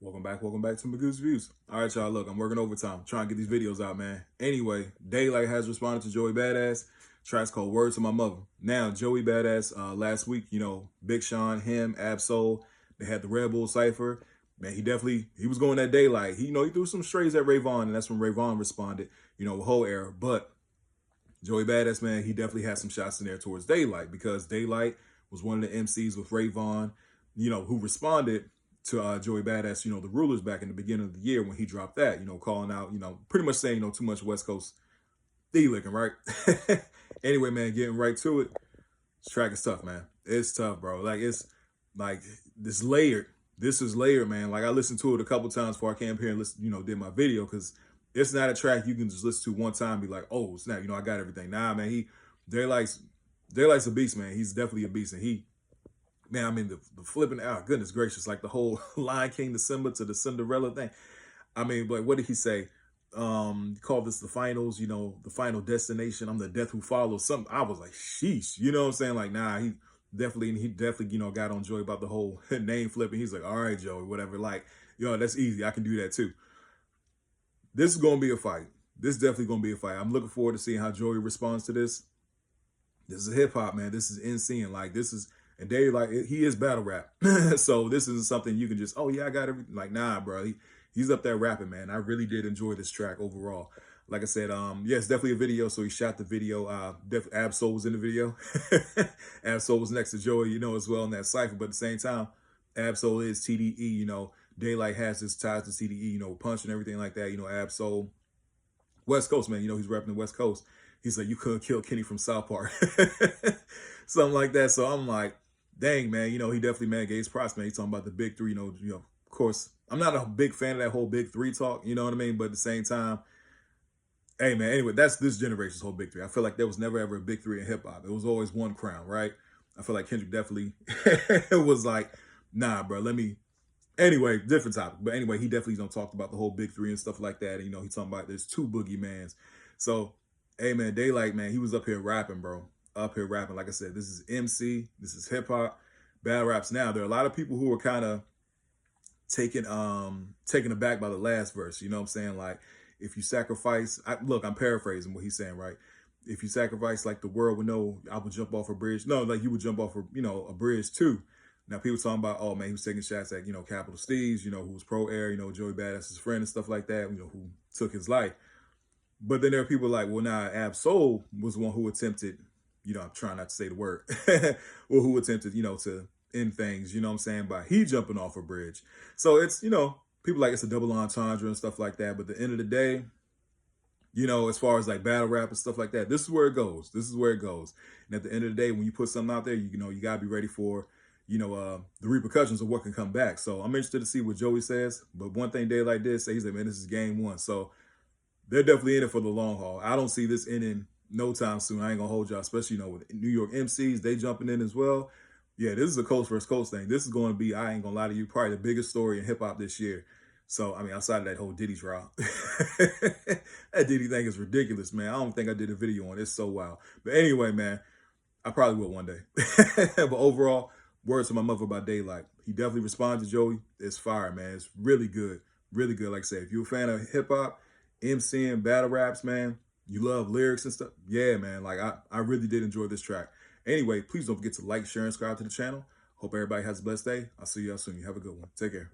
Welcome back to my Goose Views. All right, y'all, look, I'm working overtime, trying to get these videos out, man. Anyway, Daylyt has responded to Joey Badass. Track's called Wrd2mimva. Now, Joey Badass, last week, Big Sean, him, Ab-Soul, they had the Red Bull Cypher. Man, he was going that Daylyt. He threw some strays at Rayvon, and that's when Rayvon responded, the whole era. But Joey Badass, man, he definitely had some shots in there towards Daylyt because Daylyt was one of the MCs with Rayvon, who responded to Joey Badass, the Rulers back in the beginning of the year when he dropped that, calling out, pretty much saying, too much West Coast licking, right? Anyway, man, getting right to it. This track is tough, man. It's tough, bro. It's this layered. This is layered, man. Like I listened to it a couple times before I came here and listen, did my video because it's not a track you can just listen to one time and be like, oh, snap, I got everything. Nah, man, Daylyt's a beast, man. He's definitely a beast. And man, I mean, the flipping out, goodness gracious, like the whole Lion King, the Simba to the Cinderella thing. I mean, like, what did he say? Call this the finals, the final destination. I'm the death who follows. Something. I was like, sheesh, you know what I'm saying? Like, nah, he definitely, got on Joey about the whole name flipping. He's like, all right, Joey, whatever. Like, that's easy. I can do that too. This is going to be a fight. This is definitely going to be a fight. I'm looking forward to seeing how Joey responds to this. This is hip hop, man. This is insane. Like, this is, and Daylyt, he is battle rap. So this isn't something you can just, oh yeah, I got everything. Like, nah, bro. He's up there rapping, man. I really did enjoy this track overall. Like I said, yeah, it's definitely a video. So he shot the video. Ab-Soul was in the video. Ab-Soul was next to Joey, as well in that cypher. But at the same time, Ab-Soul is TDE, Daylyt has his ties to TDE, Punch and everything like that. Ab-Soul, West Coast, man. He's repping the West Coast. He's like, you couldn't kill Kenny from South Park. Something like that. So I'm like, dang, man, he definitely, man, gave his props, man. He's talking about the big three, of course, I'm not a big fan of that whole big three talk, you know what I mean? But at the same time, hey, man, anyway, that's this generation's whole big three. I feel like there was never ever a big three in hip hop. It was always one crown, right? I feel like Kendrick definitely was like, nah, bro, anyway, different topic. But anyway, he definitely talked about the whole big three and stuff like that. And, he's talking about there's two boogeymans. So, hey, man, Daylyt, man, he was up here rapping, bro. Up here rapping. Like I said, this is MC. This is hip hop. Battle raps. Now, there are a lot of people who are kind of taken aback by the last verse. You know what I'm saying? Like, if you sacrifice, look, I'm paraphrasing what he's saying, right? If you sacrifice, like, the world would know, I would jump off a bridge. No, like, you would jump off a bridge too. Now, people talking about, oh, man, he was taking shots at, Capital Steez, who was pro-air, Joey Badass's friend and stuff like that, who took his life. But then there are people like, well, now Ab-Soul was the one who attempted, I'm trying not to say the word, or who attempted, to end things, you know what I'm saying, by he jumping off a bridge. So it's, people like it's a double entendre and stuff like that. But at the end of the day, as far as like battle rap and stuff like that, this is where it goes. This is where it goes. And at the end of the day, when you put something out there, you got to be ready for, the repercussions of what can come back. So I'm interested to see what Joey says. But one thing Daylyt did say, he said, man, this is game one. So they're definitely in it for the long haul. I don't see this ending no time soon. I ain't gonna hold y'all, especially, with New York MCs, they jumping in as well. Yeah, this is a coast versus coast thing. This is going to be, I ain't gonna lie to you, probably the biggest story in hip hop this year. So, I mean, outside of that whole Diddy trial, that Diddy thing is ridiculous, man. I don't think I did a video on it. It's so wild. But anyway, man, I probably will one day. But overall, Wrd2mimva by Daylyt. He definitely responded to Joey. It's fire, man. It's really good. Really good. Like I said, if you're a fan of hip hop, MCing, battle raps, man, you love lyrics and stuff, yeah, man, like I really did enjoy this track. Anyway, please don't forget to like, share, and subscribe to the channel. Hope everybody has a blessed day. I'll see y'all soon. You have a good one. Take care.